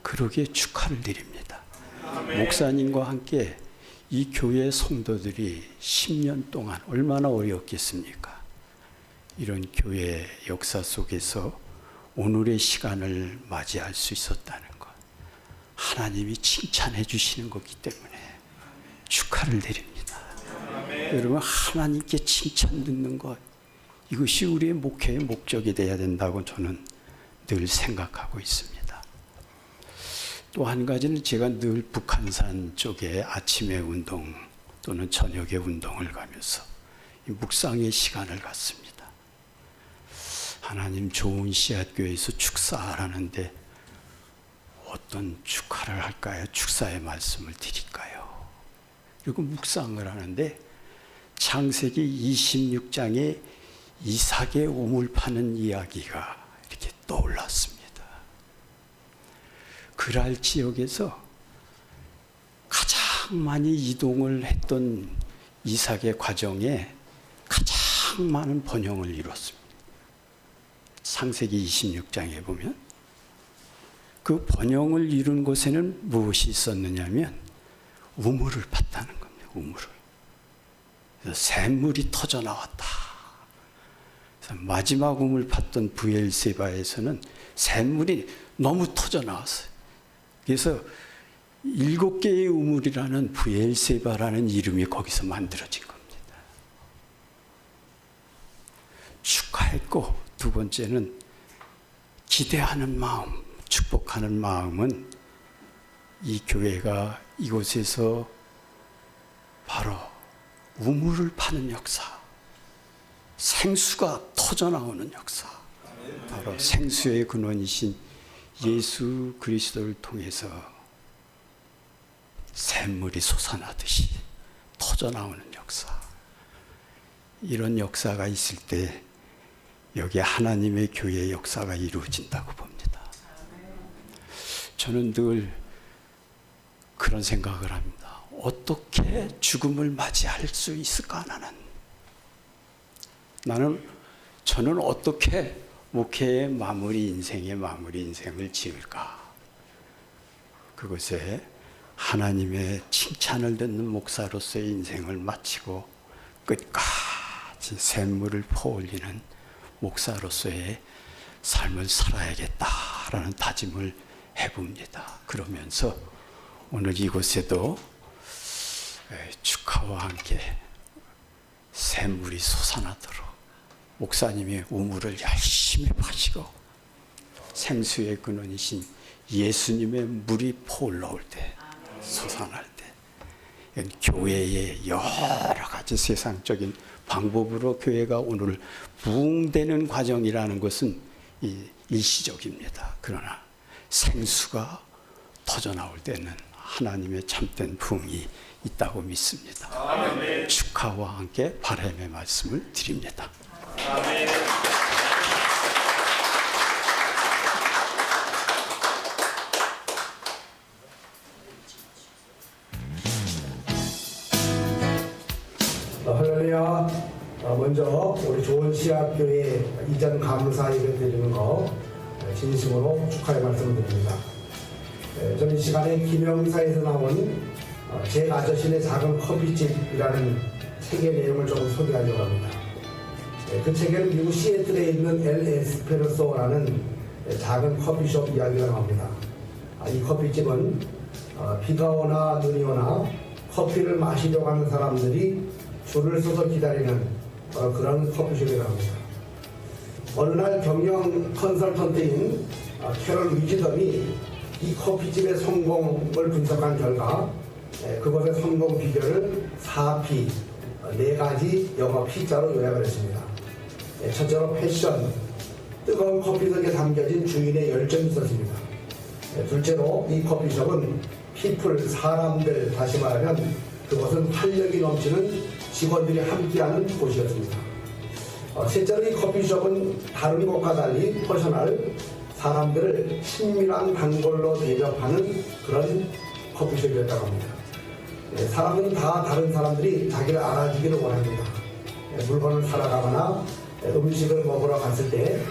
그러기에 축하를 드립니다. 목사님과 함께 이 교회 성도들이 10년 동안 얼마나 어려웠겠습니까? 이런 교회 역사 속에서 오늘의 시간을 맞이할 수 있었다는 것, 하나님이 칭찬해 주시는 거기 때문에 축하를 드립니다. 여러분, 하나님께 칭찬 듣는 것, 이것이 우리의 목회의 목적이 되어야 된다고 저는 늘 생각하고 있습니다. 또 한 가지는 제가 늘 북한산 쪽에 아침에 운동 또는 저녁에 운동을 가면서 묵상의 시간을 갖습니다. 하나님, 좋은 씨앗교회에서 축사하라는데 어떤 축하를 할까요? 축사의 말씀을 드릴까요? 그리고 묵상을 하는데 창세기 26장에 이삭의 우물 파는 이야기가 이렇게 떠올랐습니다. 그랄 지역에서 가장 많이 이동을 했던 이삭의 과정에 가장 많은 번영을 이뤘습니다. 창세기 26장에 보면 그 번영을 이룬 곳에는 무엇이 있었느냐면 우물을 팠다는 겁니다. 우물을. 그래서 샘물이 터져 나왔다. 그래서 마지막 우물 팠던 브엘세바에서는 샘물이 너무 터져 나왔어요. 그래서 7개의 우물이라는 브엘세바라는 이름이 거기서 만들어진 겁니다. 축하했고, 두 번째는 기대하는 마음, 축복하는 마음은 이 교회가 이곳에서 바로 우물을 파는 역사, 생수가 터져나오는 역사, 바로 생수의 근원이신 예수 그리스도를 통해서 샘물이 솟아나듯이 터져나오는 역사, 이런 역사가 있을 때 여기 하나님의 교회의 역사가 이루어진다고 봅니다. 저는 늘 그런 생각을 합니다. 어떻게 죽음을 맞이할 수 있을까? 저는 어떻게 목회의 인생의 마무리 인생을 지을까? 그것에 하나님의 칭찬을 듣는 목사로서의 인생을 마치고 끝까지 샘물을 퍼올리는 목사로서의 삶을 살아야겠다라는 다짐을 해봅니다. 그러면서 오늘 이곳에도 축하와 함께 샘물이 솟아나도록 목사님의 우물을 열심히 파시고 생수의 근원이신 예수님의 물이 퍼올라올 때, 솟아날 때, 교회의 여러 가지 세상적인 방법으로 교회가 오늘 부흥되는 과정이라는 것은 일시적입니다. 그러나 생수가 터져나올 때는 하나님의 참된 부흥이 있다고 믿습니다. 아멘. 축하와 함께 바람의 말씀을 드립니다. 아멘. 할렐루야. 먼저 우리 좋은 시학교회 이전 감사 예배 드리는 거 진심으로 축하의 말씀을 드립니다. 저는 이 시간에 김영사에서 나온 제 아저씨네 작은 커피집이라는 책의 내용을 좀 소개하려고 합니다. 그 책에는 미국 시애틀에 있는 엘 에스페르소라는 작은 커피숍 이야기가 나옵니다. 이 커피집은 비가 오나 눈이 오나 커피를 마시려고 하는 사람들이 줄을 서서 기다리는 그런 커피숍이라고 합니다. 어느 날 경영 컨설턴트인 캐럴 위즈덤이 이 커피집의 성공을 분석한 결과 그것의 성공 비결을 4P, 4가지 영어 P자로 요약을 했습니다. 첫째로 패션, 뜨거운 커피 속에 담겨진 주인의 열정이 있었습니다. 둘째로 이 커피숍은 people, 사람들, 다시 말하면 그것은 활력이 넘치는 직원들이 함께하는 곳이었습니다. 셋째로 이 커피숍은 다른 곳과 달리 퍼셔널, 사람들을 친밀한 단골로 대접하는 그런 커피숍이었다고 합니다. 사람들은 다 다른 사람들이 자기를 알아주기를 원합니다. 물건을 사러 가거나 음식을 먹으러 갔을 때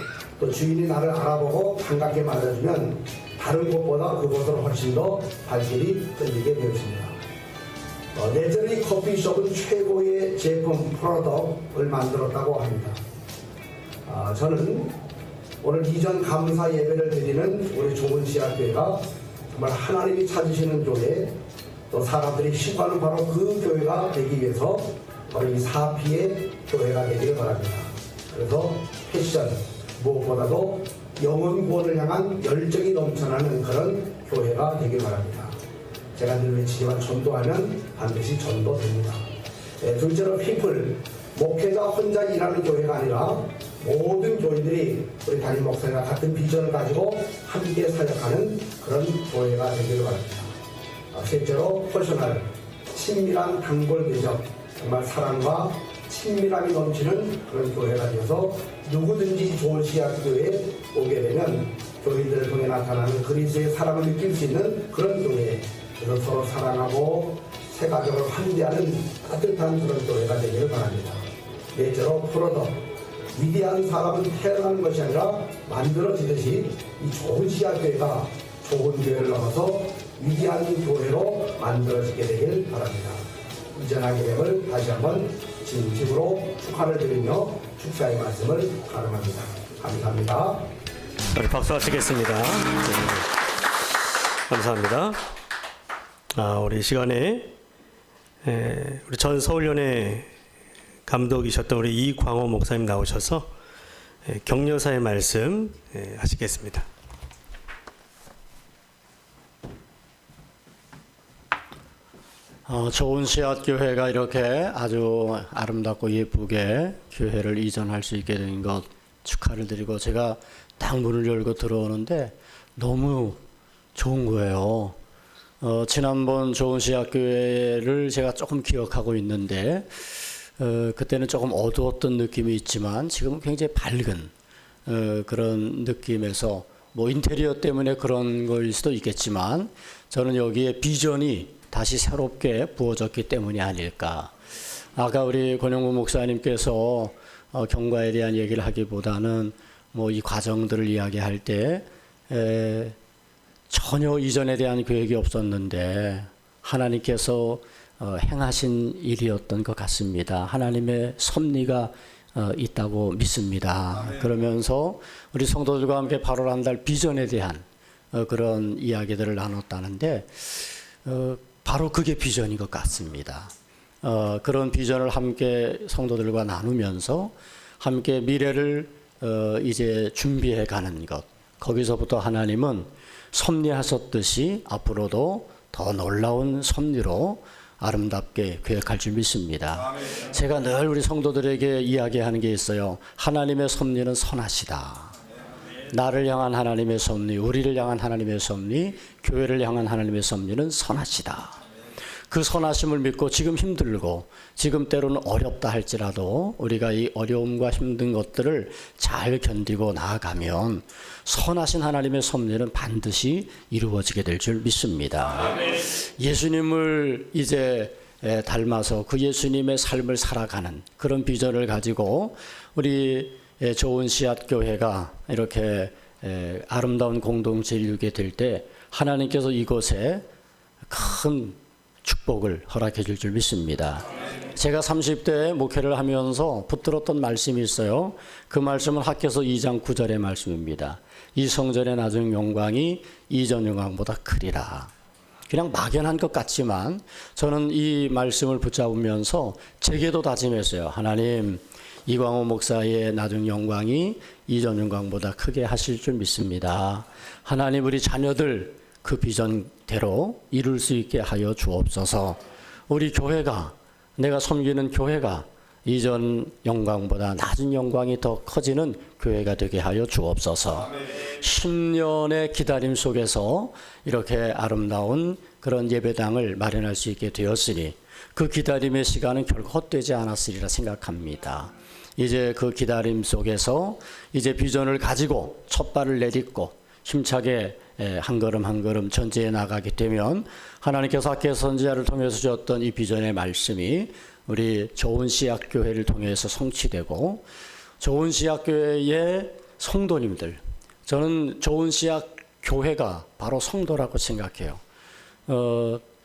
또 주인이 나를 알아보고 반갑게 맞아주면 다른 곳보다 그곳으로 훨씬 더 발길이 끌리게 되었습니다. 넷째로 이 커피숍은 최고의 제품 프로덕트를 만들었다고 합니다. 저는 오늘 이전 감사 예배를 드리는 우리 좋은 시학교회가 정말 하나님이 찾으시는 교회, 또 사람들이 시구하는 바로 그 교회가 되기 위해서 바로 이 4P의 교회가 되기를 바랍니다. 그래서 패션, 무엇보다도 영혼 구원을 향한 열정이 넘쳐나는 그런 교회가 되길 바랍니다. 제가 늘 외치지만 전도하면 반드시 전도됩니다. 둘째로 people, 목회자 혼자 일하는 교회가 아니라 모든 교인들이 우리 담임 목사님과 같은 비전을 가지고 함께 사역하는 그런 교회가 되기를 바랍니다. 셋째로 퍼셔널, 친밀한 단골 대접, 정말 사랑과 친밀함이 넘치는 그런 교회가 되어서 누구든지 좋은 시학교회에 오게 되면 교인들을 통해 나타나는 그리스도의 사랑을 느낄 수 있는 그런 교회, 그래서 서로 사랑하고 새 가족을 환대하는 따뜻한 그런 교회가 되기를 바랍니다. 넷째로 프로덕트, 위대한 사람은 태어나는 것이 아니라 만들어지듯이 이 좋은 시학교회가 좋은 교회를 넘어서 위대한 교회로 만들어지게 되길 바랍니다. 이전하게 됨을 다시 한번 진심으로 축하를 드리며 축사의 말씀을 가름합니다. 감사합니다. 우리 박수 하시겠습니다. 네. 감사합니다. 우리 시간에 우리 전 서울연회 감독이셨던 우리 이광호 목사님 나오셔서 격려사의 말씀 하시겠습니다. 좋은 씨앗교회가 이렇게 아주 아름답고 예쁘게 교회를 이전할 수 있게 된 것 축하를 드리고, 제가 딱 문을 열고 들어오는데 너무 좋은 거예요. 지난번 좋은 씨앗교회를 제가 조금 기억하고 있는데 그때는 조금 어두웠던 느낌이 있지만 지금은 굉장히 밝은 그런 느낌에서, 뭐 인테리어 때문에 그런 걸 수도 있겠지만 저는 여기에 비전이 다시 새롭게 부어졌기 때문이 아닐까. 아까 우리 권영구 목사님께서 경과에 대한 얘기를 하기보다는 뭐 이 과정들을 이야기할 때 전혀 이전에 대한 계획이 없었는데 하나님께서 행하신 일이었던 것 같습니다. 하나님의 섭리가 있다고 믿습니다. 그러면서 우리 성도들과 함께 8월 한 달 비전에 대한 그런 이야기들을 나눴다는데 바로 그게 비전인 것 같습니다. 그런 비전을 함께 성도들과 나누면서 함께 미래를 이제 준비해 가는 것, 거기서부터 하나님은 섭리하셨듯이 앞으로도 더 놀라운 섭리로 아름답게 계획할 줄 믿습니다. 제가 늘 우리 성도들에게 이야기하는 게 있어요. 하나님의 섭리는 선하시다. 나를 향한 하나님의 섭리, 우리를 향한 하나님의 섭리, 교회를 향한 하나님의 섭리는 선하시다. 그 선하심을 믿고 지금 힘들고 지금 때로는 어렵다 할지라도 우리가 이 어려움과 힘든 것들을 잘 견디고 나아가면 선하신 하나님의 섭리는 반드시 이루어지게 될 줄 믿습니다. 예수님을 이제 닮아서 그 예수님의 삶을 살아가는 그런 비전을 가지고 우리 좋은 씨앗교회가 이렇게 아름다운 공동체를 이루게 될 때 하나님께서 이곳에 큰 축복을 허락해 줄 줄 믿습니다. 제가 30대 목회를 하면서 붙들었던 말씀이 있어요. 그 말씀은 학개서 2장 9절의 말씀입니다. 이 성전의 나중 영광이 이전 영광보다 크리라. 그냥 막연한 것 같지만 저는 이 말씀을 붙잡으면서 제게도 다짐했어요. 하나님, 이광호 목사의 나중 영광이 이전 영광보다 크게 하실 줄 믿습니다. 하나님, 우리 자녀들 그 비전대로 이룰 수 있게 하여 주옵소서. 우리 교회가, 내가 섬기는 교회가 이전 영광보다 낮은 영광이 더 커지는 교회가 되게 하여 주옵소서. 10년의 기다림 속에서 이렇게 아름다운 그런 예배당을 마련할 수 있게 되었으니 그 기다림의 시간은 결코 헛되지 않았으리라 생각합니다. 이제 그 기다림 속에서 이제 비전을 가지고 첫 발을 내딛고 힘차게 한 걸음 한 걸음 전제해 나가게 되면 하나님께서 학개서 선지자를 통해서 주었던 이 비전의 말씀이 우리 좋은 씨앗교회를 통해서 성취되고 좋은 씨앗교회의 성도님들, 저는 좋은 씨앗교회가 바로 성도라고 생각해요.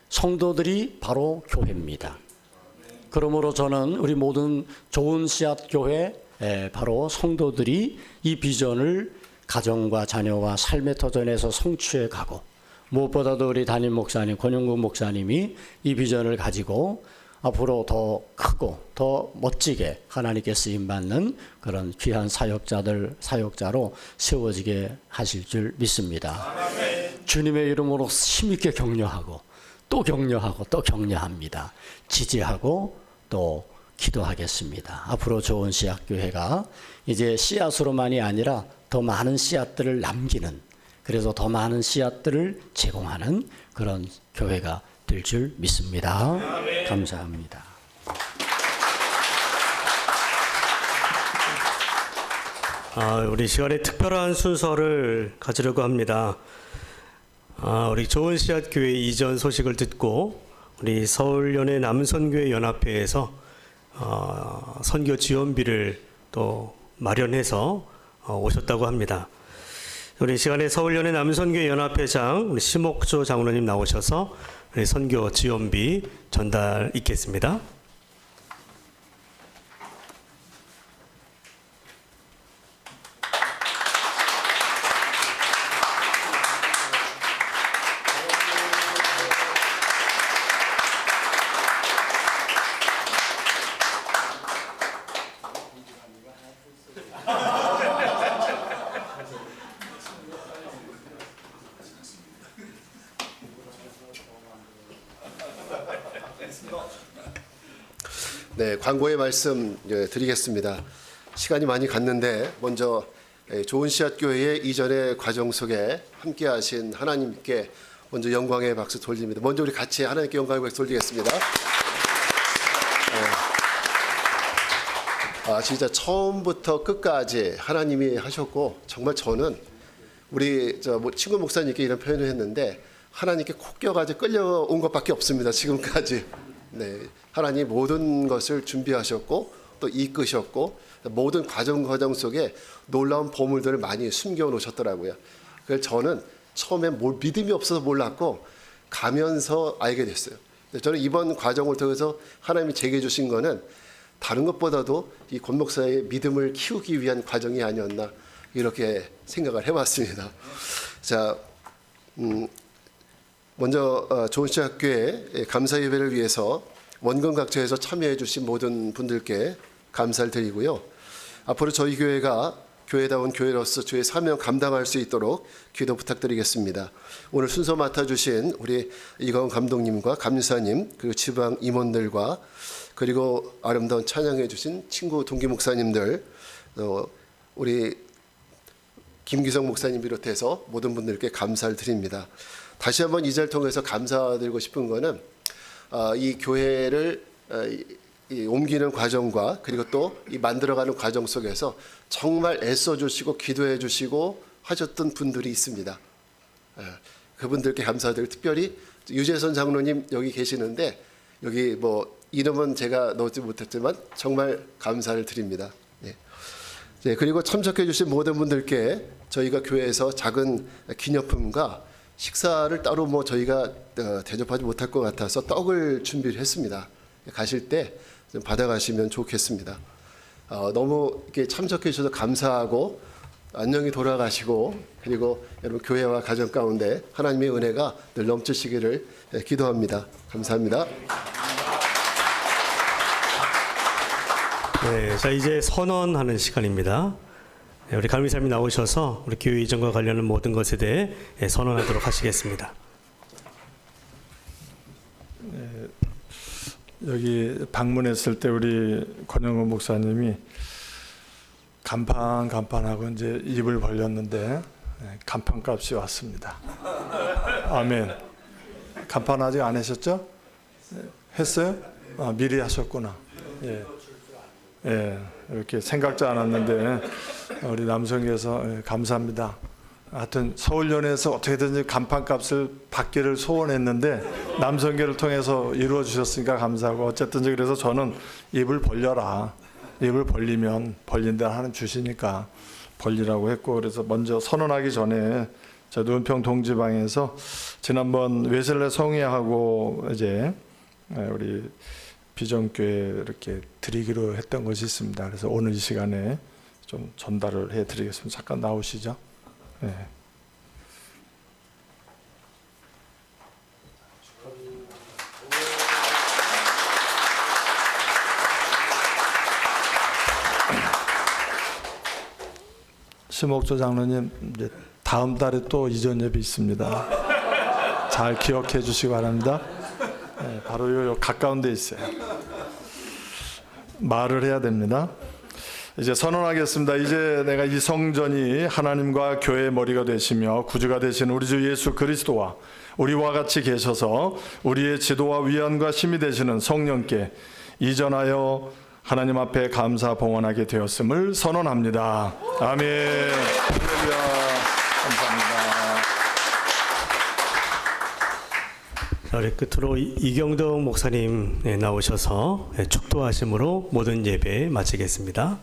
성도들이 바로 교회입니다. 그러므로 저는 우리 모든 좋은 씨앗교회 바로 성도들이 이 비전을 가정과 자녀와 삶의 터전에서 성취해 가고 무엇보다도 우리 담임 목사님, 권영국 목사님이 이 비전을 가지고 앞으로 더 크고 더 멋지게 하나님께 쓰임받는 그런 귀한 사역자로 세워지게 하실 줄 믿습니다. 주님의 이름으로 힘있게 격려하고 또 격려하고 또 격려합니다. 지지하고 또 기도하겠습니다. 앞으로 좋은 씨앗교회가 이제 씨앗으로만이 아니라 더 많은 씨앗들을 남기는, 그래서 더 많은 씨앗들을 제공하는 그런 교회가 될 줄 믿습니다. 감사합니다. 우리 시간에 특별한 순서를 가지려고 합니다. 우리 좋은 씨앗교회 이전 소식을 듣고 우리 서울연의 남선교회 연합회에서 선교 지원비를 또 마련해서 오셨다고 합니다. 우리 시간에 서울연의 남선교회 연합회장 우리 심옥조 장로님 나오셔서 우리 선교 지원비 전달 있겠습니다. 네, 광고의 말씀 드리겠습니다. 시간이 많이 갔는데 먼저 좋은 씨앗교회의 이전의 과정 속에 함께하신 하나님께 먼저 영광의 박수 돌립니다. 먼저 우리 같이 하나님께 영광의 박수 돌리겠습니다. 진짜 처음부터 끝까지 하나님이 하셨고 정말 저는 우리 친구 목사님께 이런 표현을 했는데 하나님께 콕 껴가지고 끌려온 것밖에 없습니다. 지금까지. 네, 하나님 모든 것을 준비하셨고 또 이끄셨고 모든 과정 속에 놀라운 보물들을 많이 숨겨 놓으셨더라고요. 그래서 저는 처음에 믿음이 없어서 몰랐고 가면서 알게 됐어요. 저는 이번 과정을 통해서 하나님이 제게 주신 거는 다른 것보다도 이 권 목사의 믿음을 키우기 위한 과정이 아니었나 이렇게 생각을 해봤습니다. 자, 먼저 좋은시학교회 감사 예배를 위해서 원근 각처에서 참여해 주신 모든 분들께 감사를 드리고요. 앞으로 저희 교회가 교회다운 교회로서 주의 사명 감당할 수 있도록 기도 부탁드리겠습니다. 오늘 순서 맡아주신 우리 이광훈 감독님과 감사님 그리고 지방 임원들과 그리고 아름다운 찬양해 주신 친구 동기 목사님들 우리 김기성 목사님 비롯해서 모든 분들께 감사를 드립니다. 다시 한번 이 자리를 통해서 감사드리고 싶은 거는 이 교회를 옮기는 과정과 그리고 또 이 만들어가는 과정 속에서 정말 애써주시고 기도해주시고 하셨던 분들이 있습니다. 그분들께 감사드리고 특별히 유재선 장로님 여기 계시는데 여기 뭐 이름은 제가 넣지 못했지만 정말 감사를 드립니다. 네, 그리고 참석해주신 모든 분들께 저희가 교회에서 작은 기념품과 식사를 따로 뭐 저희가 대접하지 못할 것 같아서 떡을 준비를 했습니다. 가실 때 좀 받아가시면 좋겠습니다. 너무 이렇게 참석해 주셔서 감사하고 안녕히 돌아가시고 그리고 여러분 교회와 가정 가운데 하나님의 은혜가 늘 넘치시기를 기도합니다. 감사합니다. 네, 자 이제 선언하는 시간입니다. 우리 감리사님이 나오셔서 우리 교회 이전과 관련한 모든 것에 대해 선언하도록 하시겠습니다. 여기 방문했을 때 우리 권영근 목사님이 간판하고 이제 입을 벌렸는데 간판값이 왔습니다. 아멘. 간판 아직 안 하셨죠? 했어요? 미리 하셨구나. 예, 이렇게 생각지 않았는데 우리 남성께서 감사합니다. 하여튼 서울연에서 어떻게든지 간판값을 받기를 소원했는데 남성계를 통해서 이루어 주셨으니까 감사하고 어쨌든 그래서 저는 입을 벌려라. 입을 벌리면 벌린다 하는 주시니까 벌리라고 했고 그래서 먼저 선언하기 전에 저도 은평 동지방에서 지난번 외셀레 성회하고 이제 우리 비전교회 이렇게 드리기로 했던 것이 있습니다. 그래서 오늘 이 시간에 좀 전달을 해드리겠습니다. 잠깐 나오시죠. 네. 심옥조 장로님 이제 다음 달에 또 이전 예배 있습니다. 잘 기억해 주시기 바랍니다. 네, 바로 요 가까운 데 있어요. 말을 해야 됩니다. 이제 선언하겠습니다. 이제 내가 이 성전이 하나님과 교회의 머리가 되시며 구주가 되신 우리 주 예수 그리스도와 우리와 같이 계셔서 우리의 지도와 위안과 힘이 되시는 성령께 이전하여 하나님 앞에 감사 봉헌하게 되었음을 선언합니다. 아멘. 할렐루야. 감사합니다. 자, 우리 끝으로 이경덕 목사님 나오셔서 축도하심으로 모든 예배 마치겠습니다.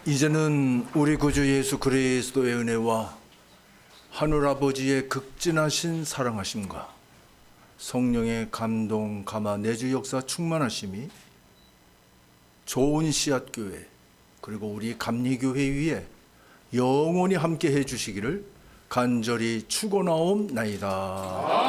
이제는 우리 구주 예수 그리스도의 은혜와 하늘아버지의 극진하신 사랑하심과 성령의 감동, 감화, 내주 역사 충만하심이 좋은 씨앗교회 그리고 우리 감리교회 위에 영원히 함께 해주시기를 간절히 축원하옵나이다.